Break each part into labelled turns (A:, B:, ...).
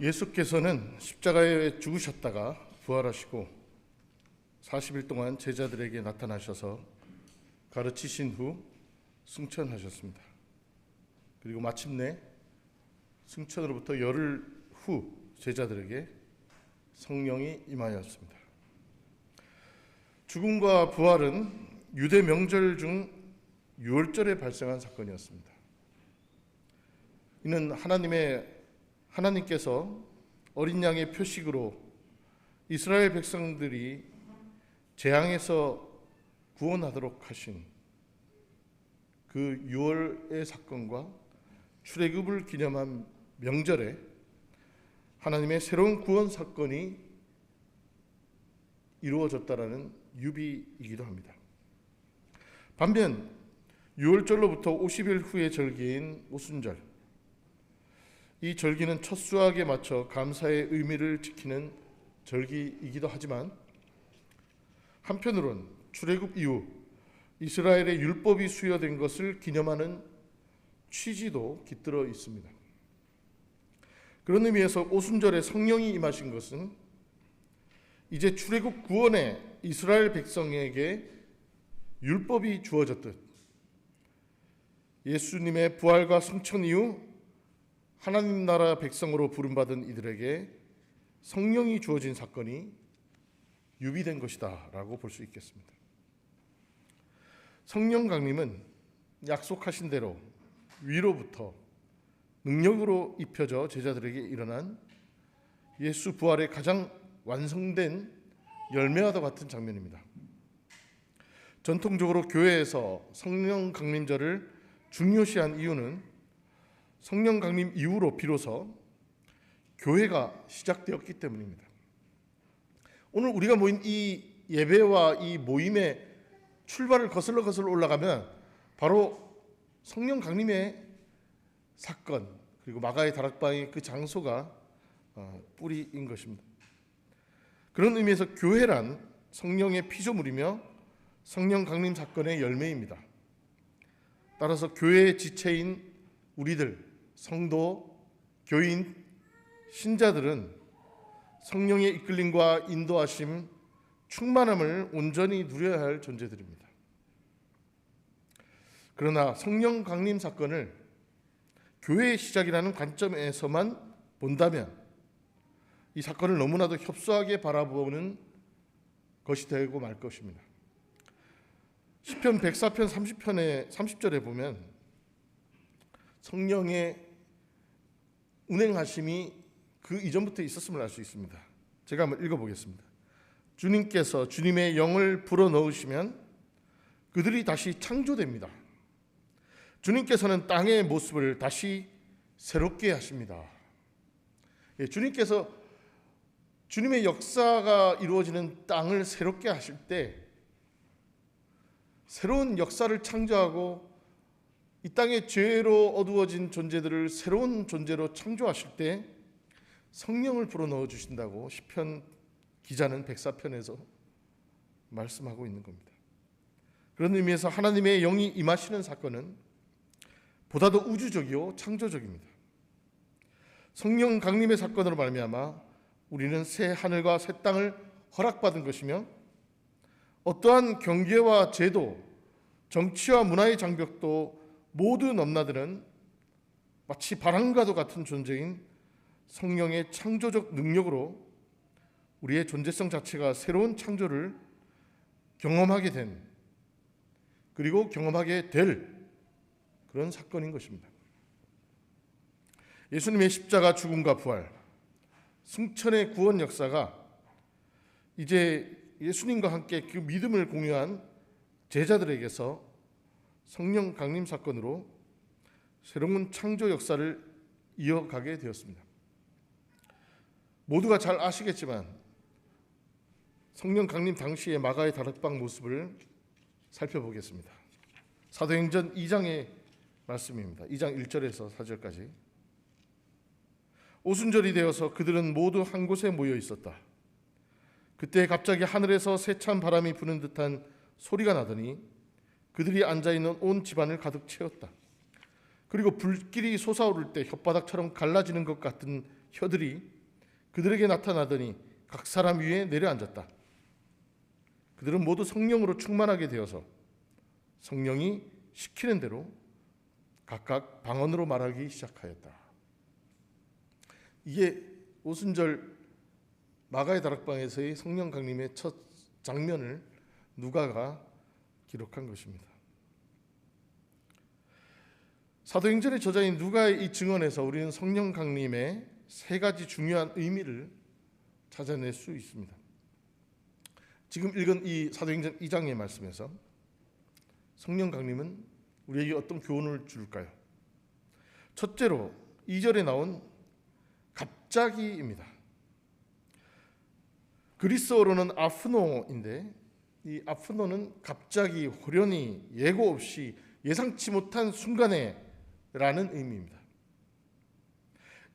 A: 예수께서는 십자가에 죽으셨다가 부활하시고 40일 동안 제자들에게 나타나셔서 가르치신 후 승천하셨습니다. 그리고 마침내 승천으로부터 열흘 후 제자들에게 성령이 임하였습니다. 죽음과 부활은 유대 명절 중 유월절에 발생한 사건이었습니다. 이는 하나님께서 어린 양의 표식으로 이스라엘 백성들이 재앙에서 구원하도록 하신 그 유월의 사건과 출애굽을 기념한 명절에 하나님의 새로운 구원 사건이 이루어졌다라는 유비이기도 합니다. 반면 유월절로부터 50일 후의 절기인 오순절, 이 절기는 첫 수확에 맞춰 감사의 의미를 지키는 절기이기도 하지만 한편으론 출애굽 이후 이스라엘의 율법이 수여된 것을 기념하는 취지도 깃들어 있습니다. 그런 의미에서 오순절에 성령이 임하신 것은 이제 출애굽 구원에 이스라엘 백성에게 율법이 주어졌듯 예수님의 부활과 승천 이후 하나님 나라 백성으로 부름받은 이들에게 성령이 주어진 사건이 유비된 것이다 라고 볼 수 있겠습니다. 성령 강림은 약속하신 대로 위로부터 능력으로 입혀져 제자들에게 일어난 예수 부활의 가장 완성된 열매와도 같은 장면입니다. 전통적으로 교회에서 성령 강림절을 중요시한 이유는 성령 강림 이후로 비로소 교회가 시작되었기 때문입니다. 오늘 우리가 모인 이 예배와 이 모임의 출발을 거슬러 올라가면 바로 성령 강림의 사건, 그리고 마가의 다락방의 그 장소가 뿌리인 것입니다. 그런 의미에서 교회란 성령의 피조물이며 성령 강림 사건의 열매입니다. 따라서 교회의 지체인 우리들, 성도, 교인, 신자들은 성령의 이끌림과 인도하심, 충만함을 온전히 누려야 할 존재들입니다. 그러나 성령 강림 사건을 교회의 시작이라는 관점에서만 본다면 이 사건을 너무나도 협소하게 바라보는 것이 되고 말 것입니다. 시편 104편 30절에 보면 성령의 운행하심이 그 이전부터 있었음을 알 수 있습니다. 제가 한번 읽어보겠습니다. 주님께서 주님의 영을 불어넣으시면 그들이 다시 창조됩니다. 주님께서는 땅의 모습을 다시 새롭게 하십니다. 주님께서 주님의 역사가 이루어지는 땅을 새롭게 하실 때 새로운 역사를 창조하고 이 땅의 죄로 어두워진 존재들을 새로운 존재로 창조하실 때 성령을 불어넣어 주신다고 시편 기자는 104편에서 말씀하고 있는 겁니다. 그런 의미에서 하나님의 영이 임하시는 사건은 보다도 우주적이요 창조적입니다. 성령 강림의 사건으로 말미암아 우리는 새 하늘과 새 땅을 허락받은 것이며 어떠한 경계와 제도, 정치와 문화의 장벽도 모두 넘나드는 마치 바람과도 같은 존재인 성령의 창조적 능력으로 우리의 존재성 자체가 새로운 창조를 경험하게 된, 그리고 경험하게 될 그런 사건인 것입니다. 예수님의 십자가 죽음과 부활, 승천의 구원 역사가 이제 예수님과 함께 그 믿음을 공유한 제자들에게서 성령 강림 사건으로 새로운 창조 역사를 이어가게 되었습니다. 모두가 잘 아시겠지만 성령 강림 당시의 마가의 다락방 모습을 살펴보겠습니다. 사도행전 2장의 말씀입니다. 2장 1절에서 4절까지. 오순절이 되어서 그들은 모두 한 곳에 모여 있었다. 그때 갑자기 하늘에서 세찬 바람이 부는 듯한 소리가 나더니 그들이 앉아있는 온 집안을 가득 채웠다. 그리고 불길이 솟아오를 때 혓바닥처럼 갈라지는 것 같은 혀들이 그들에게 나타나더니 각 사람 위에 내려앉았다. 그들은 모두 성령으로 충만하게 되어서 성령이 시키는 대로 각각 방언으로 말하기 시작하였다. 이게 오순절 마가의 다락방에서의 성령 강림의 첫 장면을 누가가 기록한 것입니다. 사도행전의 저자인 누가의 이 증언에서 우리는 성령 강림의 세 가지 중요한 의미를 찾아낼 수 있습니다. 지금 읽은 이 사도행전 2장의 말씀에서 성령 강림은 우리에게 어떤 교훈을 줄까요? 첫째로 2절에 나온 갑자기입니다. 그리스어로는 아프노인데 이 아프노는 갑자기, 호련히, 예고 없이, 예상치 못한 순간에 라는 의미입니다.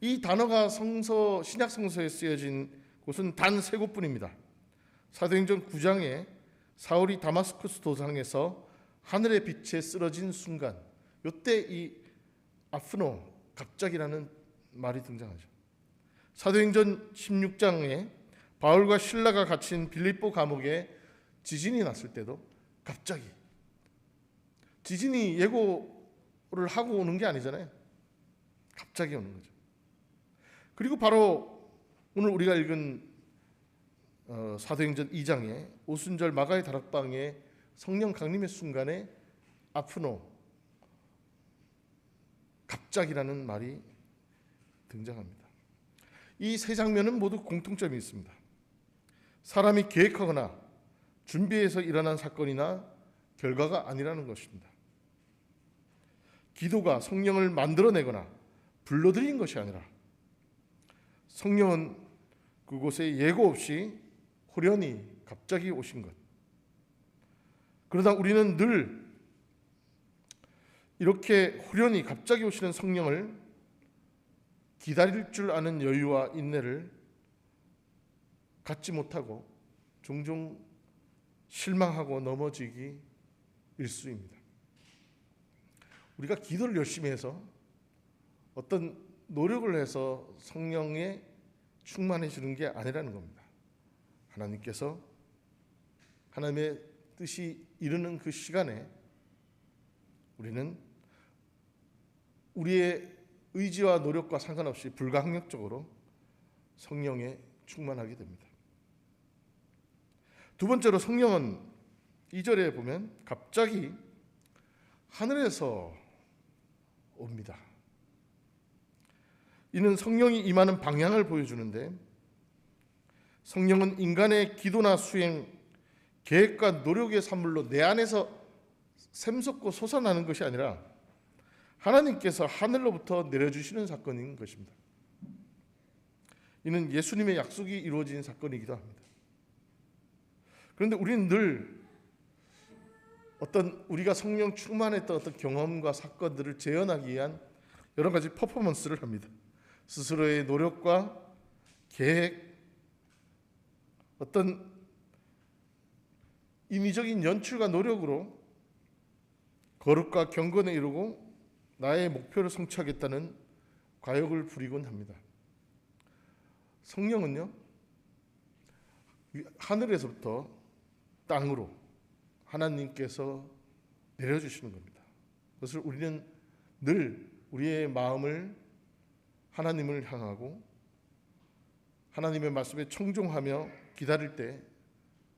A: 이 단어가 신약 성서에 쓰여진 곳은 단 세 곳뿐입니다. 사도행전 9장에 사울이 다마스쿠스 도상에서 하늘의 빛에 쓰러진 순간, 이때 이 아프노, 갑자기라는 말이 등장하죠. 사도행전 16장에 바울과 실라가 갇힌 빌립보 감옥에 지진이 났을 때도 갑자기, 지진이 예고를 하고 오는 게 아니잖아요. 갑자기 오는 거죠. 그리고 바로 오늘 우리가 읽은 사도행전 2장에 오순절 마가의 다락방에 성령 강림의 순간에 아프노, 갑자기라는 말이 등장합니다. 이 세 장면은 모두 공통점이 있습니다. 사람이 계획하거나 준비해서 일어난 사건이나 결과가 아니라는 것입니다. 기도가 성령을 만들어내거나 불러들인 것이 아니라 성령은 그곳에 예고 없이 호련히 갑자기 오신 것. 그러다 우리는 늘 이렇게 호련히 갑자기 오시는 성령을 기다릴 줄 아는 여유와 인내를 갖지 못하고 종종 실망하고 넘어지기 일쑤입니다. 우리가 기도를 열심히 해서 어떤 노력을 해서 성령에 충만해지는 게 아니라는 겁니다. 하나님께서 하나님의 뜻이 이르는 그 시간에 우리는 우리의 의지와 노력과 상관없이 불가항력적으로 성령에 충만하게 됩니다. 두 번째로 성령은 2절에 보면 갑자기 하늘에서 옵니다. 이는 성령이 임하는 방향을 보여주는데, 성령은 인간의 기도나 수행, 계획과 노력의 산물로 내 안에서 샘솟고 솟아나는 것이 아니라 하나님께서 하늘로부터 내려주시는 사건인 것입니다. 이는 예수님의 약속이 이루어진 사건이기도 합니다. 그런데 우리는 늘 어떤 우리가 성령 충만했던 어떤 경험과 사건들을 재현하기 위한 여러 가지 퍼포먼스를 합니다. 스스로의 노력과 계획, 어떤 인위적인 연출과 노력으로 거룩과 경건에 이르고 나의 목표를 성취하겠다는 과욕을 부리곤 합니다. 성령은요, 하늘에서부터 땅으로 하나님께서 내려주시는 겁니다. 그것을 우리는 늘 우리의 마음을 하나님을 향하고 하나님의 말씀에 청종하며 기다릴 때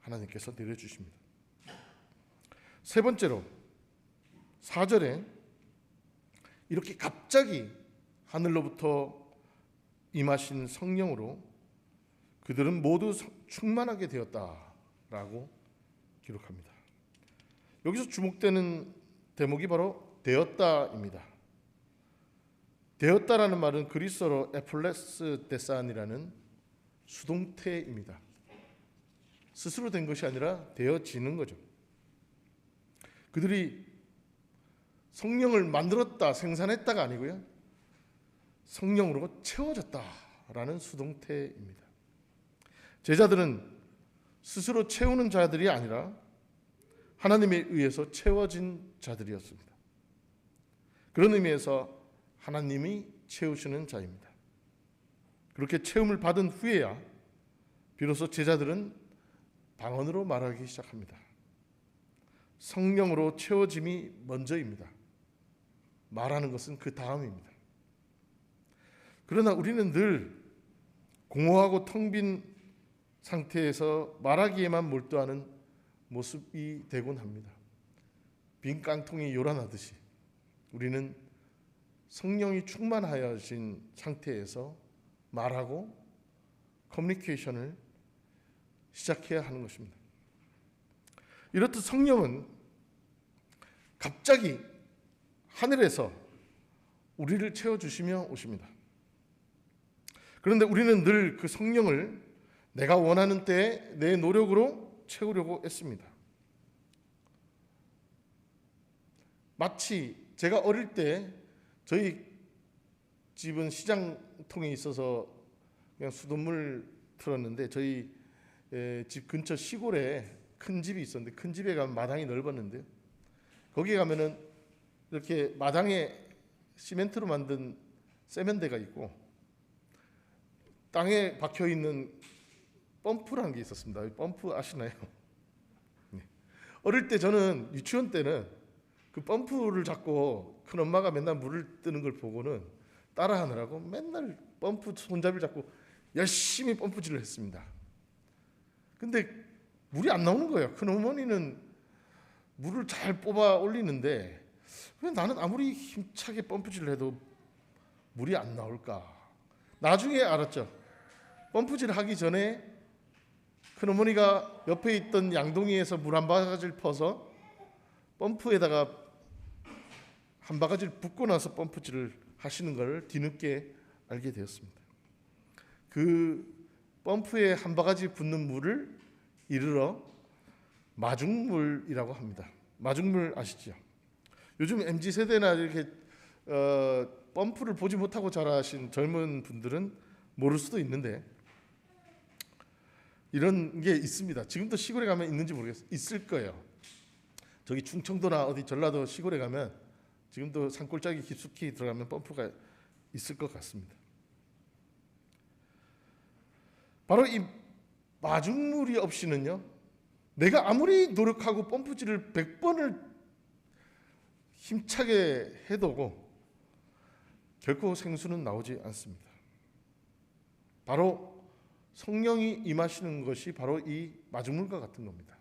A: 하나님께서 내려주십니다. 세 번째로 4절에 이렇게 갑자기 하늘로부터 임하신 성령으로 그들은 모두 충만하게 되었다라고 기록합니다. 여기서 주목되는 대목이 바로 되었다입니다. 되었다라는 말은 그리스어로 에플레스 데산이라는 수동태입니다. 스스로 된 것이 아니라 되어지는 거죠. 그들이 성령을 만들었다, 생산했다가 아니고요, 성령으로 채워졌다라는 수동태입니다. 제자들은 스스로 채우는 자들이 아니라 하나님에 의해서 채워진 자들이었습니다. 그런 의미에서 하나님이 채우시는 자입니다. 그렇게 체험을 받은 후에야 비로소 제자들은 방언으로 말하기 시작합니다. 성령으로 채워짐이 먼저입니다. 말하는 것은 그 다음입니다. 그러나 우리는 늘 공허하고 텅 빈 상태에서 말하기에만 몰두하는 모습이 되곤 합니다. 빈 깡통이 요란하듯이 우리는 성령이 충만하여진 상태에서 말하고 커뮤니케이션을 시작해야 하는 것입니다. 이렇듯 성령은 갑자기 하늘에서 우리를 채워주시며 오십니다. 그런데 우리는 늘 그 성령을 내가 원하는 때에 내 노력으로 채우려고 했습니다. 마치 제가 어릴 때 저희 집은 시장통에 있어서 그냥 수돗물 틀었는데 저희 집 근처 시골에 큰 집이 있었는데 큰 집에 가면 마당이 넓었는데요. 거기 가면은 이렇게 마당에 시멘트로 만든 세면대가 있고 땅에 박혀 있는 펌프라는 게 있었습니다. 펌프 아시나요? 네. 어릴 때 저는 유치원 때는 그 펌프를 잡고 큰 엄마가 맨날 물을 뜨는 걸 보고는 따라하느라고 맨날 펌프 손잡이를 잡고 열심히 펌프질을 했습니다. 근데 물이 안 나오는 거예요. 큰 어머니는 물을 잘 뽑아 올리는데 왜 나는 아무리 힘차게 펌프질을 해도 물이 안 나올까? 나중에 알았죠. 펌프질 하기 전에 큰 어머니가 옆에 있던 양동이에서 물 한 바가지를 퍼서 펌프에다가 한 바가지를 붓고 나서 펌프질을 하시는 걸 뒤늦게 알게 되었습니다. 그 펌프에 한 바가지 붓는 물을 이르러 마중물이라고 합니다. 마중물 아시죠? 요즘 MZ 세대나 이렇게 펌프를 보지 못하고 자라신 젊은 분들은 모를 수도 있는데 이런 게 있습니다. 지금도 시골에 가면 있는지 모르겠어요. 있을 거예요. 저기 충청도나 어디 전라도 시골에 가면 지금도 산골짜기 깊숙이 들어가면 펌프가 있을 것 같습니다. 바로 이 마중물이 없이는요, 내가 아무리 노력하고 펌프질을 100번을 힘차게 해도 결코 생수는 나오지 않습니다. 바로 성령이 임하시는 것이 바로 이 마중물과 같은 겁니다.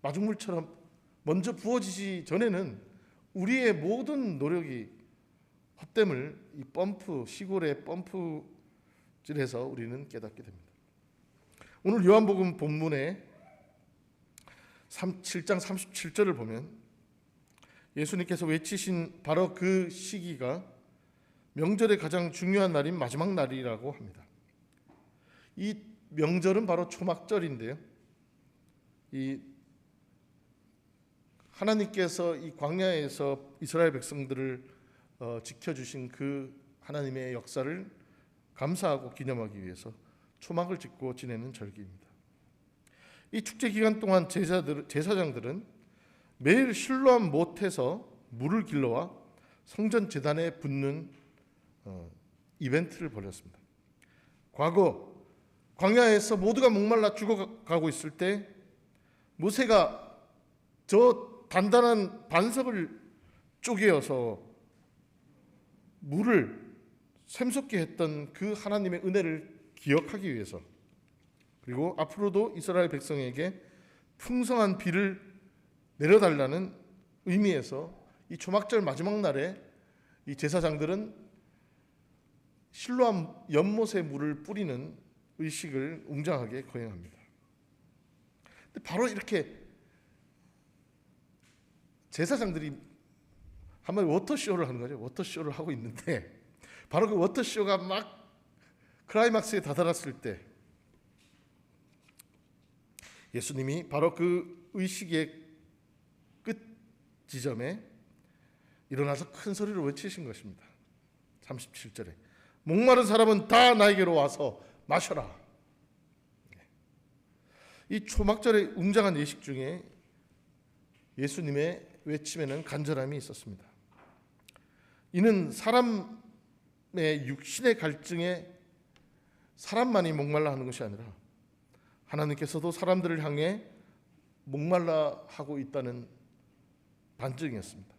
A: 마중물처럼 먼저 부어지기 전에는 우리의 모든 노력이 헛됨을 이 펌프, 시골의 펌프질에서 우리는 깨닫게 됩니다. 오늘 요한복음 본문에 7장 37절을 보면 예수님께서 외치신 바로 그 시기가 명절의 가장 중요한 날인 마지막 날이라고 합니다. 이 명절은 바로 초막절인데요. 이 하나님께서 이 광야에서 이스라엘 백성들을 지켜주신 그 하나님의 역사를 감사하고 기념하기 위해서 초막을 짓고 지내는 절기입니다. 이 축제 기간 동안 제사장들은 매일 실로암 못에서 물을 길러와 성전 제단에 붓는 이벤트를 벌였습니다. 과거 광야에서 모두가 목말라 죽어가고 있을 때 모세가 저 단단한 반석을 쪼개어서 물을 샘솟게 했던 그 하나님의 은혜를 기억하기 위해서, 그리고 앞으로도 이스라엘 백성에게 풍성한 비를 내려달라는 의미에서 이 초막절 마지막 날에 이 제사장들은 실로암 연못에 물을 뿌리는 의식을 웅장하게 거행합니다. 근데 바로 이렇게 제사장들이 한마디 워터쇼를 하는 거죠. 워터쇼를 하고 있는데 바로 그 워터쇼가 막 클라이막스에 다다랐을 때 예수님이 바로 그 의식의 끝 지점에 일어나서 큰 소리로 외치신 것입니다. 37절에 목마른 사람은 다 나에게로 와서 마셔라. 이 초막절의 웅장한 예식 중에 예수님의 외침에는 간절함이 있었습니다. 이는 사람의 육신의 갈증에 사람만이 목말라 하는 것이 아니라 하나님께서도 사람들을 향해 목말라 하고 있다는 반증이었습니다.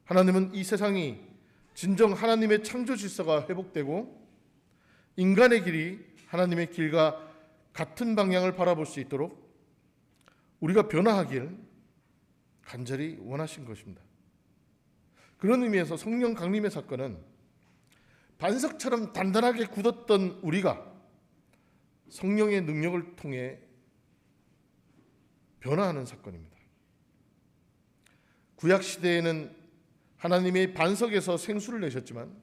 A: 하나님은 이 세상이 진정 하나님의 창조 질서가 회복되고 인간의 길이 하나님의 길과 같은 방향을 바라볼 수 있도록 우리가 변화하길 간절히 원하신 것입니다. 그런 의미에서 성령 강림의 사건은 반석처럼 단단하게 굳었던 우리가 성령의 능력을 통해 변화하는 사건입니다. 구약 시대에는 하나님의 반석에서 생수를 내셨지만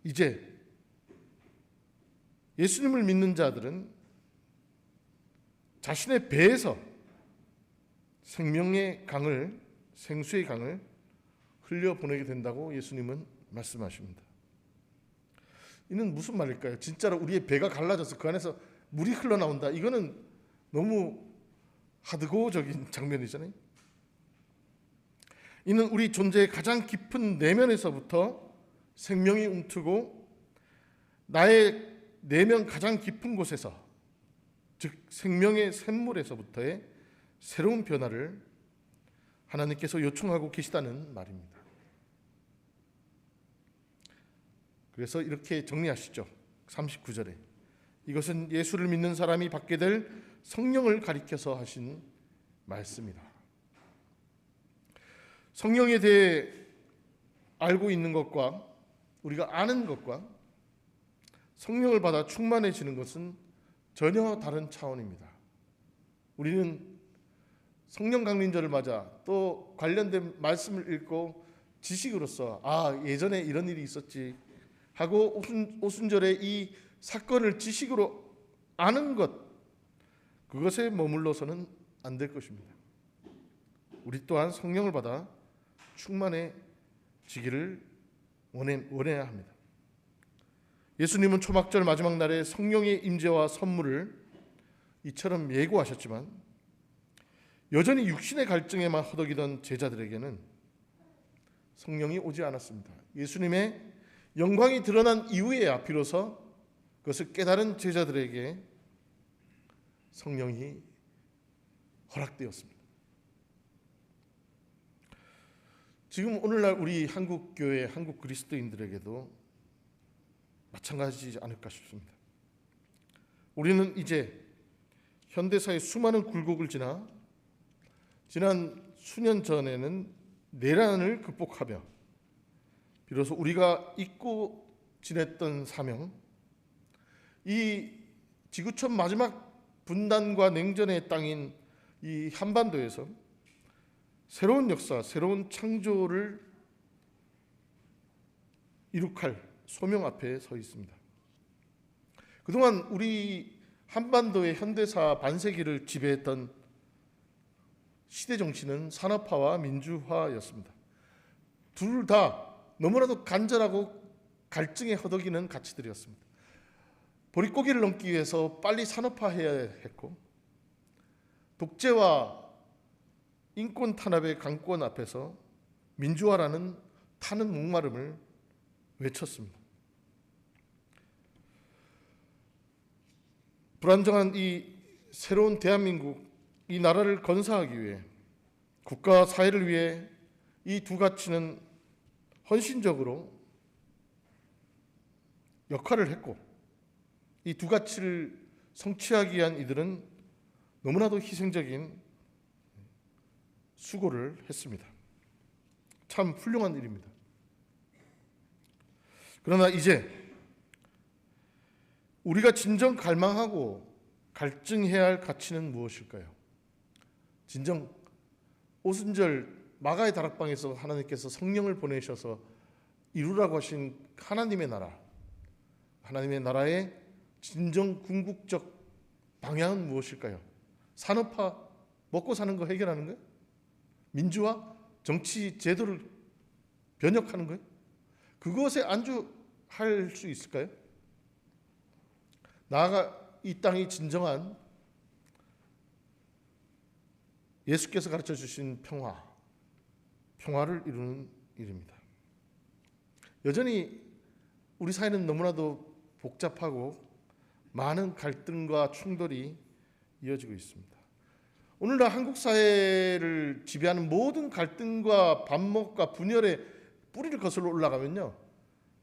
A: 이제 예수님을 믿는 자들은 자신의 배에서 생명의 강을, 생수의 강을 흘려보내게 된다고 예수님은 말씀하십니다. 이는 무슨 말일까요? 진짜로 우리의 배가 갈라져서 그 안에서 물이 흘러나온다. 이거는 너무 하드고적인 장면이잖아요. 이는 우리 존재의 가장 깊은 내면에서부터 생명이 움트고 나의 내면 가장 깊은 곳에서, 즉 생명의 샘물에서부터의 새로운 변화를 하나님께서 요청하고 계시다는 말입니다. 그래서 이렇게 정리하시죠. 39절에 이것은 예수를 믿는 사람이 받게 될 성령을 가리켜서 하신 말씀이다. 성령에 대해 알고 있는 것과 우리가 아는 것과 성령을 받아 충만해지는 것은 전혀 다른 차원입니다. 우리는 성령 강림절을 맞아 또 관련된 말씀을 읽고 지식으로서 예전에 이런 일이 있었지 하고 오순절에 이 사건을 지식으로 아는 것, 그것에 머물러서는 안 될 것입니다. 우리 또한 성령을 받아 충만해지기를 원해야 합니다. 예수님은 초막절 마지막 날에 성령의 임재와 선물을 이처럼 예고하셨지만 여전히 육신의 갈증에만 허덕이던 제자들에게는 성령이 오지 않았습니다. 예수님의 영광이 드러난 이후에야 비로소 그것을 깨달은 제자들에게 성령이 허락되었습니다. 지금 오늘날 우리 한국 교회, 한국 그리스도인들에게도 마찬가지지 않을까 싶습니다. 우리는 이제 현대사의 수많은 굴곡을 지난 수년 전에는 내란을 극복하며 비로소 우리가 잊고 지냈던 사명, 이 지구촌 마지막 분단과 냉전의 땅인 이 한반도에서 새로운 역사, 새로운 창조를 이룩할 소명 앞에 서 있습니다. 그동안 우리 한반도의 현대사 반세기를 지배했던 시대 정치는 산업화와 민주화였습니다. 둘 다 너무나도 간절하고 갈증에 허덕이는 가치들이었습니다. 보릿고개를 넘기 위해서 빨리 산업화해야 했고 독재와 인권 탄압의 강권 앞에서 민주화라는 타는 목마름을 외쳤습니다. 불안정한 이 새로운 대한민국, 이 나라를 건설하기 위해 국가 사회를 위해 이 두 가치는 헌신적으로 역할을 했고 이 두 가치를 성취하기 위한 이들은 너무나도 희생적인 수고를 했습니다. 참 훌륭한 일입니다. 그러나 이제 우리가 진정 갈망하고 갈증해야 할 가치는 무엇일까요? 진정 오순절 마가의 다락방에서 하나님께서 성령을 보내셔서 이루라고 하신 하나님의 나라, 하나님의 나라의 진정 궁극적 방향은 무엇일까요? 산업화, 먹고 사는 거 해결하는 거예요? 민주화, 정치 제도를 변혁하는 거예요? 그것에 안주할 수 있을까요? 나아가 이 땅이 진정한 예수께서 가르쳐 주신 평화를 이루는 일입니다. 여전히 우리 사회는 너무나도 복잡하고 많은 갈등과 충돌이 이어지고 있습니다. 오늘날 한국 사회를 지배하는 모든 갈등과 반목과 분열의 뿌리를 거슬러 올라가면요,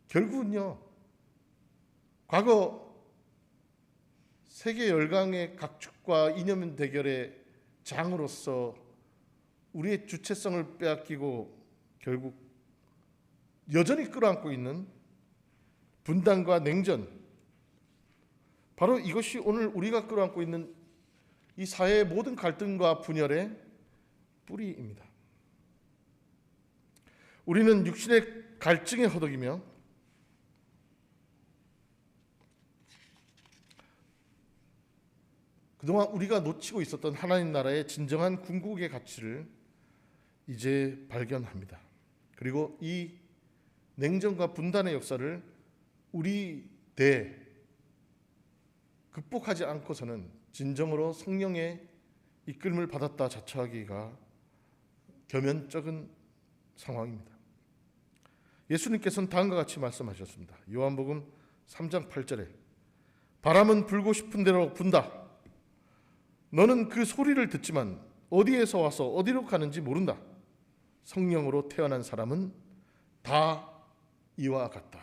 A: 결국은요, 과거 세계 열강의 각축과 이념 대결의 장으로서 우리의 주체성을 빼앗기고 결국 여전히 끌어안고 있는 분단과 냉전, 바로 이것이 오늘 우리가 끌어안고 있는 이 사회의 모든 갈등과 분열의 뿌리입니다. 우리는 육신의 갈증에 허덕이며 그동안 우리가 놓치고 있었던 하나님 나라의 진정한 궁극의 가치를 이제 발견합니다. 그리고 이 냉전과 분단의 역사를 우리 대 극복하지 않고서는 진정으로 성령의 이끌림을 받았다 자처하기가 겸연쩍은 상황입니다. 예수님께서는 다음과 같이 말씀하셨습니다. 요한복음 3장 8절에 바람은 불고 싶은 대로 분다. 너는 그 소리를 듣지만 어디에서 와서 어디로 가는지 모른다. 성령으로 태어난 사람은 다 이와 같다.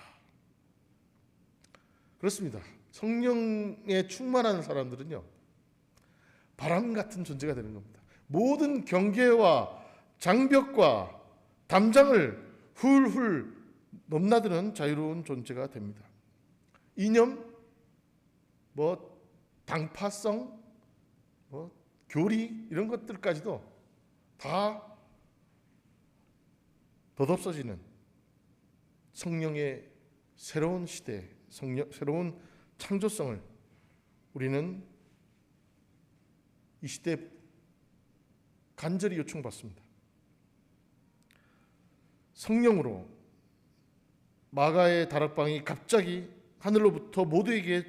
A: 그렇습니다. 성령에 충만한 사람들은요, 바람 같은 존재가 되는 겁니다. 모든 경계와 장벽과 담장을 훌훌 넘나드는 자유로운 존재가 됩니다. 이념, 당파성, 교리 이런 것들까지도 다 덧없어지는 성령의 새로운 시대, 새로운 창조성을 우리는 이 시대에 간절히 요청받습니다. 성령으로 마가의 다락방이 갑자기 하늘로부터 모두에게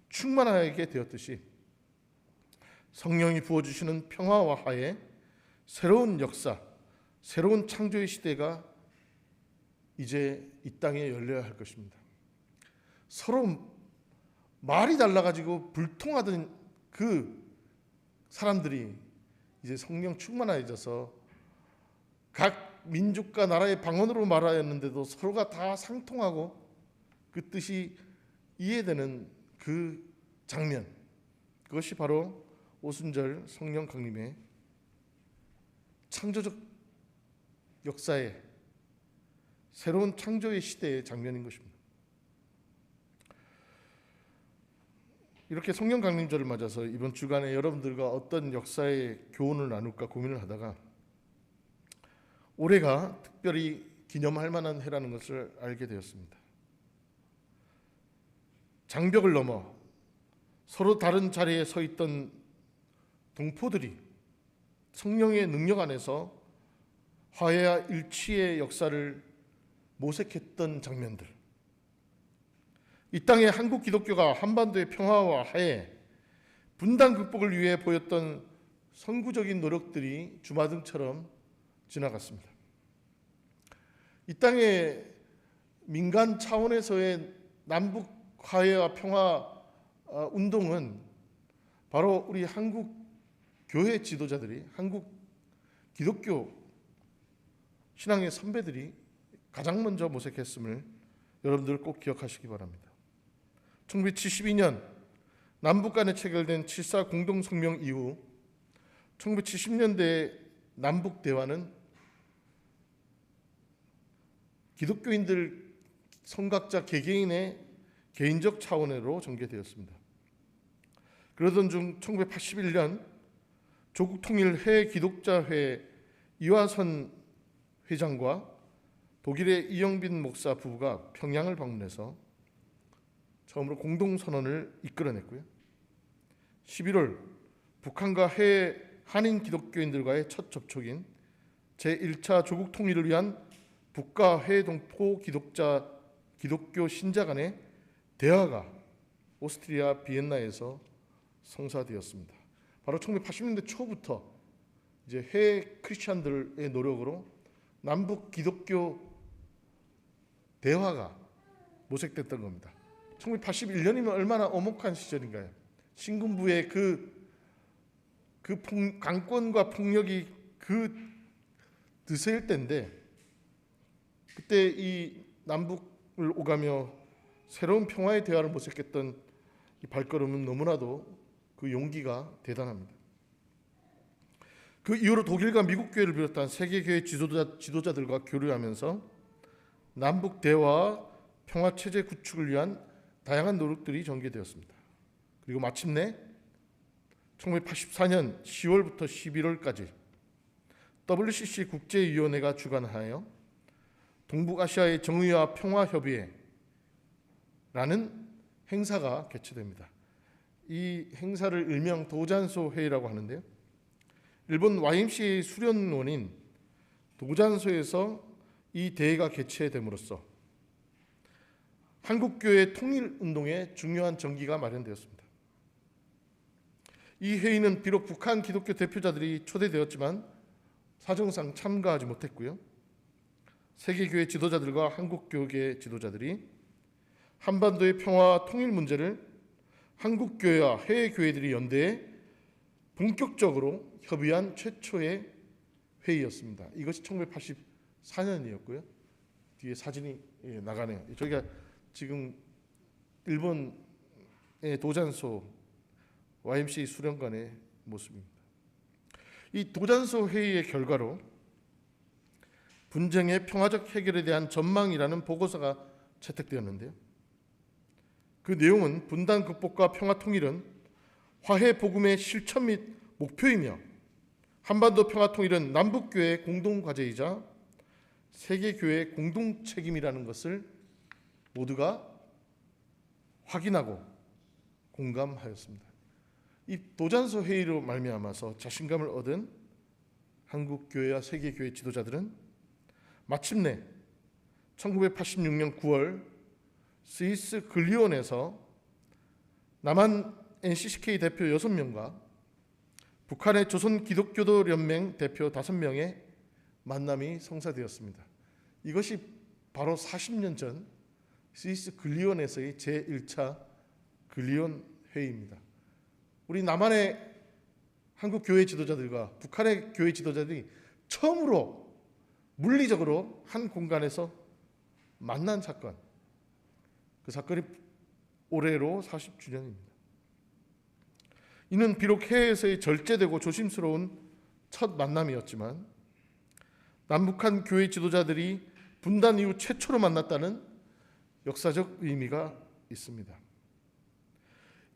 A: 충만하게 되었듯이 성령이 부어주시는 평화와 화해, 새로운 역사, 새로운 창조의 시대가 이제 이 땅에 열려야 할 것입니다. 서로 말이 달라가지고 불통하던 그 사람들이 이제 성령 충만해져서 각 민족과 나라의 방언으로 말하였는데도 서로가 다 상통하고 그 뜻이 이해되는 그 장면, 그것이 바로 오순절 성령 강림의 창조적 역사의 새로운 창조의 시대의 장면인 것입니다. 이렇게 성령 강림절을 맞아서 이번 주간에 여러분들과 어떤 역사의 교훈을 나눌까 고민을 하다가 올해가 특별히 기념할 만한 해라는 것을 알게 되었습니다. 장벽을 넘어 서로 다른 자리에 서 있던 동포들이 성령의 능력 안에서 화해와 일치의 역사를 모색했던 장면들, 이 땅의 한국 기독교가 한반도의 평화와 화해, 분단 극복을 위해 보였던 선구적인 노력들이 주마등처럼 지나갔습니다. 이 땅의 민간 차원에서의 남북 화해와 평화 운동은 바로 우리 한국 교회 지도자들이, 한국 기독교 신앙의 선배들이 가장 먼저 모색했음을 여러분들 꼭 기억하시기 바랍니다. 1972년 남북 간에 체결된 7.4 공동성명 이후 1970년대 남북 대화는 기독교인들 성각자 개개인의 개인적 차원으로 전개되었습니다. 그러던 중 1981년 조국통일해 기독자회 이화선 회장과 독일의 이영빈 목사 부부가 평양을 방문해서 처음으로 공동선언을 이끌어냈고요. 11월 북한과 해외 한인 기독교인들과의 첫 접촉인 제1차 조국 통일을 위한 북과 해외 동포 기독교 신자 간의 대화가 오스트리아 비엔나에서 성사되었습니다. 바로 1980년대 초부터 이제 해외 크리스천들의 노력으로 남북 기독교 대화가 모색됐던 겁니다. 1981년이면 얼마나 엄혹한 시절인가요? 신군부의 강권과 폭력이 그 드세일 때인데, 그때 이 남북을 오가며 새로운 평화의 대화를 모색했던 이 발걸음은 너무나도 그 용기가 대단합니다. 그 이후로 독일과 미국 교회를 비롯한 세계 교회 지도자들과 교류하면서 남북 대화와 평화 체제 구축을 위한 다양한 노력들이 전개되었습니다. 그리고 마침내 1984년 10월부터 11월까지 WCC 국제위원회가 주관하여 동북아시아의 정의와 평화협의회라는 행사가 개최됩니다. 이 행사를 일명 도잔소 회의라고 하는데요, 일본 YMCA 수련원인 도잔소에서 이 대회가 개최됨으로써 한국교회 통일운동의 중요한 전기가 마련되었습니다. 이 회의는 비록 북한 기독교 대표자들이 초대되었지만 사정상 참가하지 못했고요, 세계교회 지도자들과 한국교계 지도자들이 한반도의 평화와 통일 문제를 한국교회와 해외교회들이 연대해 본격적으로 협의한 최초의 회의였습니다. 이것이 1984년이었고요. 뒤에 사진이 나가네요. 저기가 지금 일본의 도잔소 YMCA 수련관의 모습입니다. 이 도잔소 회의의 결과로 분쟁의 평화적 해결에 대한 전망이라는 보고서가 채택되었는데요, 그 내용은 분단 극복과 평화 통일은 화해 복음의 실천 및 목표이며 한반도 평화 통일은 남북교회의 공동 과제이자 세계교회의 공동 책임이라는 것을 모두가 확인하고 공감하였습니다. 이 도잔소 회의로 말미암아서 자신감을 얻은 한국교회와 세계교회 지도자들은 마침내 1986년 9월 스위스 글리온에서 남한 NCCK 대표 6명과 북한의 조선기독교도연맹 대표 5명의 만남이 성사되었습니다. 이것이 바로 40년 전 스위스 글리온에서의 제1차 글리온 회의입니다. 우리 남한의 한국 교회 지도자들과 북한의 교회 지도자들이 처음으로 물리적으로 한 공간에서 만난 사건, 그 사건이 올해로 40주년입니다. 이는 비록 해외에서의 절제되고 조심스러운 첫 만남이었지만 남북한 교회 지도자들이 분단 이후 최초로 만났다는 역사적 의미가 있습니다.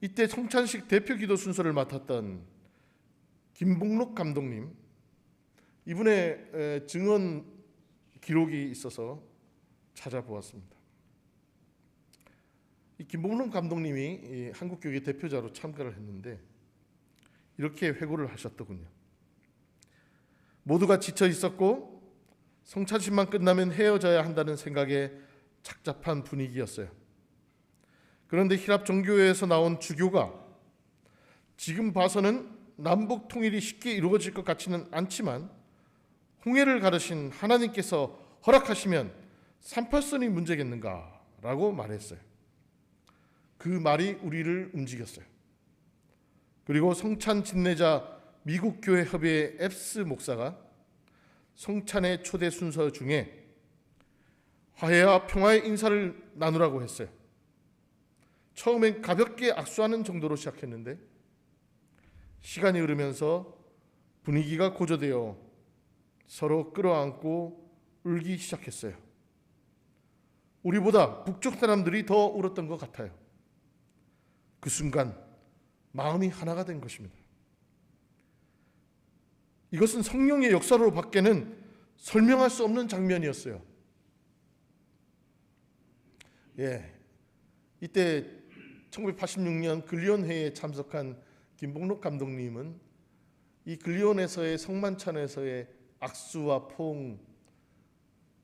A: 이때 성찬식 대표 기도 순서를 맡았던 김봉록 감독님, 이분의 증언 기록이 있어서 찾아보았습니다. 이 김봉록 감독님이 한국교회 대표자로 참가를 했는데 이렇게 회고를 하셨더군요. 모두가 지쳐 있었고 성찬식만 끝나면 헤어져야 한다는 생각에 착잡한 분위기였어요. 그런데 히랍 종교회에서 나온 주교가 지금 봐서는 남북 통일이 쉽게 이루어질 것 같지는 않지만 홍해를 가르신 하나님께서 허락하시면 3%이 문제겠는가라고 말했어요. 그 말이 우리를 움직였어요. 그리고 성찬 진례자 미국 교회 협의회 앱스 목사가 성찬의 초대 순서 중에 화해와 평화의 인사를 나누라고 했어요. 처음엔 가볍게 악수하는 정도로 시작했는데 시간이 흐르면서 분위기가 고조되어 서로 끌어안고 울기 시작했어요. 우리보다 북쪽 사람들이 더 울었던 것 같아요. 그 순간 마음이 하나가 된 것입니다. 이것은 성령의 역사로 밖에는 설명할 수 없는 장면이었어요. 이때 1986년 글리온 회의에 참석한 김봉록 감독님은 이 글리온에서의 성만찬에서의 악수와 포옹,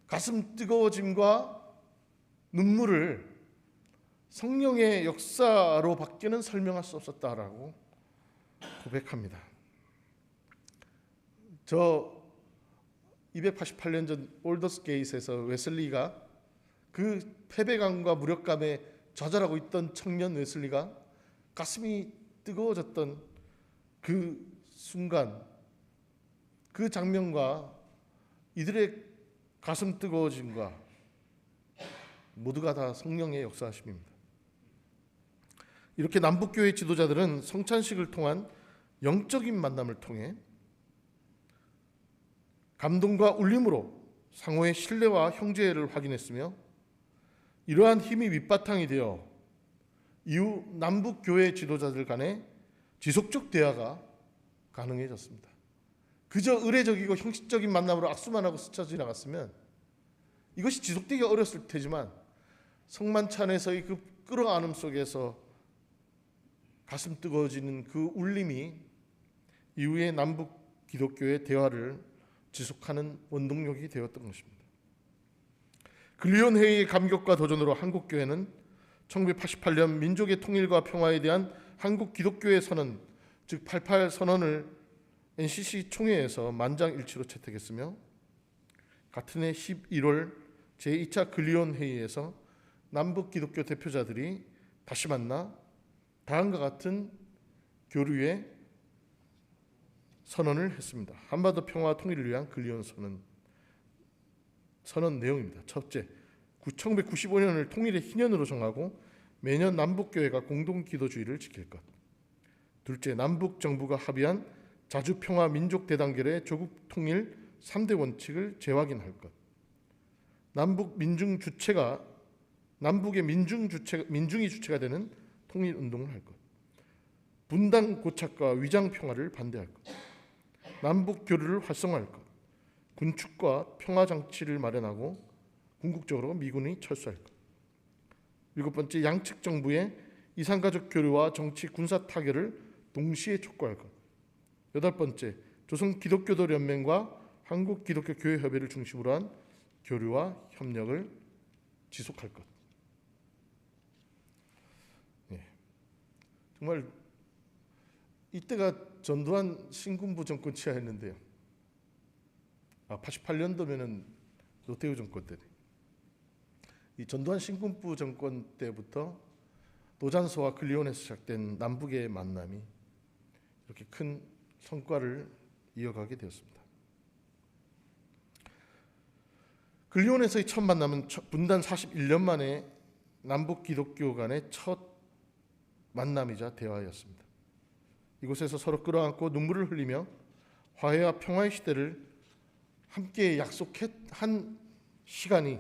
A: 가슴 뜨거워짐과 눈물을 성령의 역사로 밖에는 설명할 수 없었다라고 고백합니다. 저 288년 전 올더스 게이트에서 웨슬리가 그 패배감과 무력감에 좌절하고 있던 청년 웨슬리가 가슴이 뜨거워졌던 그 순간, 그 장면과 이들의 가슴 뜨거워짐과 모두가 다 성령의 역사하심입니다. 이렇게 남북교회 지도자들은 성찬식을 통한 영적인 만남을 통해 감동과 울림으로 상호의 신뢰와 형제를 확인했으며, 이러한 힘이 밑바탕이 되어 이후 남북교회 지도자들 간의 지속적 대화가 가능해졌습니다. 그저 의례적이고 형식적인 만남으로 악수만 하고 스쳐 지나갔으면 이것이 지속되기 어렸을 테지만, 성만찬에서의 그 끌어안음 속에서 가슴 뜨거워지는 그 울림이 이후에 남북 기독교의 대화를 지속하는 원동력이 되었던 것입니다. 글리온 회의의 감격과 도전으로 한국교회는 1988년 민족의 통일과 평화에 대한 한국 기독교의 선언, 즉 88 선언을 NCC 총회에서 만장일치로 채택했으며, 같은 해 11월 제2차 글리온 회의에서 남북 기독교 대표자들이 다시 만나 다음과 같은 교류의 선언을 했습니다. 한반도 평화와 통일을 위한 글리온 선언 내용입니다. 첫째, 1995년을 통일의 희년으로 정하고 매년 남북교회가 공동기도주의를 지킬 것. 둘째, 남북 정부가 합의한 자주평화 민족대단결의 조국 통일 3대 원칙을 재확인할 것. 남북의 민중이 주체가 되는 통일운동을 할 것. 분단 고착과 위장평화를 반대할 것. 남북 교류를 활성화할 것. 군축과 평화장치를 마련하고 궁극적으로 미군이 철수할 것. 일곱 번째, 양측 정부의 이산가족 교류와 정치 군사 타결을 동시에 촉구할 것. 여덟 번째, 조선 기독교도 연맹과 한국 기독교 교회 협의를 중심으로 한 교류와 협력을 지속할 것. 정말 이때가 전두환 신군부 정권 치하였는데요. 88년도면은 노태우 정권 때네. 이 전두환 신군부 정권 때부터 노잔소와 글리온에서 시작된 남북의 만남이 이렇게 큰 성과를 이어가게 되었습니다. 글리온에서의 첫 만남은 분단 41년 만에 남북 기독교 간의 첫 만남이자 대화였습니다. 이곳에서 서로 끌어안고 눈물을 흘리며 화해와 평화의 시대를 함께 약속한 시간이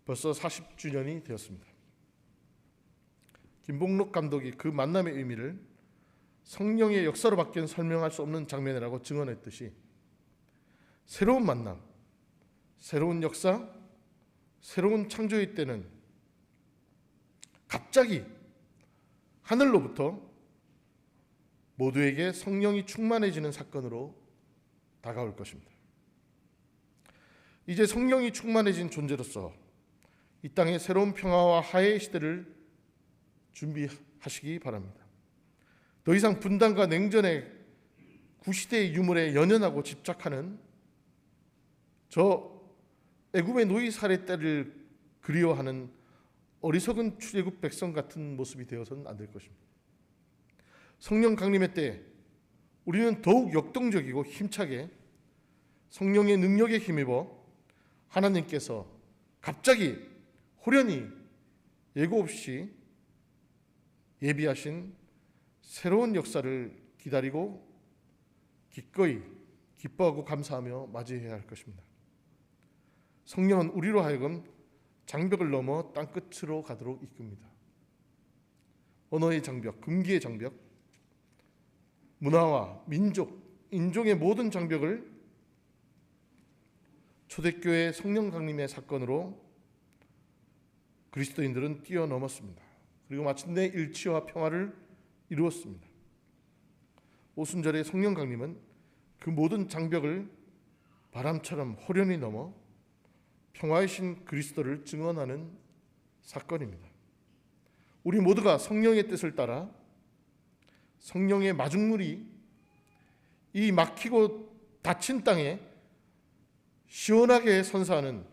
A: 벌써 40주년이 되었습니다. 김봉록 감독이 그 만남의 의미를 성령의 역사로밖에 설명할 수 없는 장면이라고 증언했듯이, 새로운 만남, 새로운 역사, 새로운 창조의 때는 갑자기 하늘로부터 모두에게 성령이 충만해지는 사건으로 다가올 것입니다. 이제 성령이 충만해진 존재로서 이 땅의 새로운 평화와 화해의 시대를 준비하시기 바랍니다. 더 이상 분단과 냉전의 구시대의 유물에 연연하고 집착하는 저 애굽의 노이 살해 때를 그리워하는 어리석은 출애굽 백성 같은 모습이 되어서는 안 될 것입니다. 성령 강림의 때 우리는 더욱 역동적이고 힘차게 성령의 능력에 힘입어 하나님께서 갑자기 호련히 예고 없이 예비하신 새로운 역사를 기다리고 기꺼이 기뻐하고 감사하며 맞이해야 할 것입니다. 성령은 우리로 하여금 장벽을 넘어 땅끝으로 가도록 이끕니다. 언어의 장벽, 금기의 장벽, 문화와 민족, 인종의 모든 장벽을 초대교회 성령 강림의 사건으로 그리스도인들은 뛰어넘었습니다. 그리고 마침내 일치와 평화를 이루었습니다. 오순절의 성령 강림은 그 모든 장벽을 바람처럼 호련히 넘어 평화의 신 그리스도를 증언하는 사건입니다. 우리 모두가 성령의 뜻을 따라 성령의 마중물이 이 막히고 닫힌 땅에 시원하게 선사하는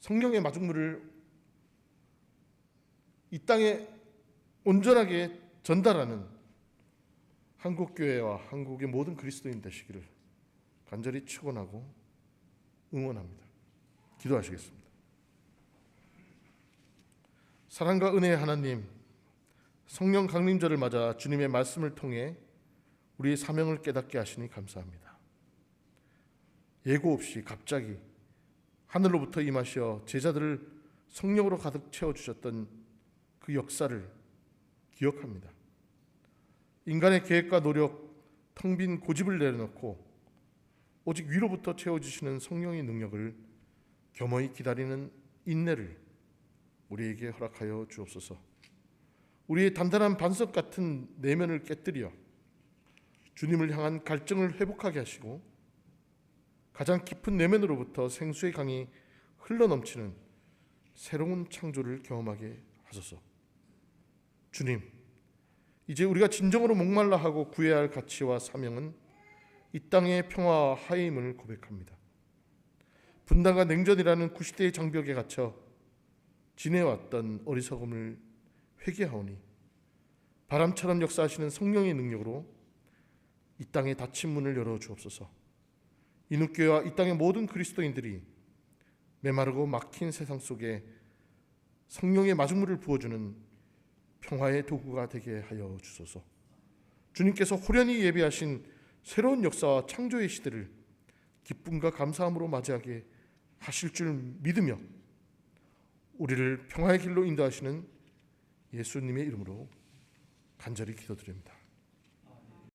A: 성령의 마중물을 이 땅에 온전하게 전달하는 한국교회와 한국의 모든 그리스도인 되시기를 간절히 축원하고 응원합니다. 기도하시겠습니다. 사랑과 은혜의 하나님, 성령 강림절을 맞아 주님의 말씀을 통해 우리의 사명을 깨닫게 하시니 감사합니다. 예고 없이 갑자기 하늘로부터 임하시어 제자들을 성령으로 가득 채워주셨던 그 역사를 기억합니다. 인간의 계획과 노력, 텅 빈 고집을 내려놓고 오직 위로부터 채워주시는 성령의 능력을 겸허히 기다리는 인내를 우리에게 허락하여 주옵소서. 우리의 단단한 반석 같은 내면을 깨뜨려 주님을 향한 갈증을 회복하게 하시고 가장 깊은 내면으로부터 생수의 강이 흘러넘치는 새로운 창조를 경험하게 하소서. 주님, 이제 우리가 진정으로 목말라 하고 구해야 할 가치와 사명은 이 땅의 평화와 화해임을 고백합니다. 분단과 냉전이라는 구시대의 장벽에 갇혀 지내왔던 어리석음을 회개하오니 바람처럼 역사하시는 성령의 능력으로 이 땅의 닫힌 문을 열어 주옵소서. 이웃교회와 이 땅의 모든 그리스도인들이 메마르고 막힌 세상 속에 성령의 마중물을 부어주는 평화의 도구가 되게 하여 주소서. 주님께서 호련히 예비하신 새로운 역사와 창조의 시대를 기쁨과 감사함으로 맞이하게 하실 줄 믿으며 우리를 평화의 길로 인도하시는 예수님의 이름으로 간절히 기도드립니다.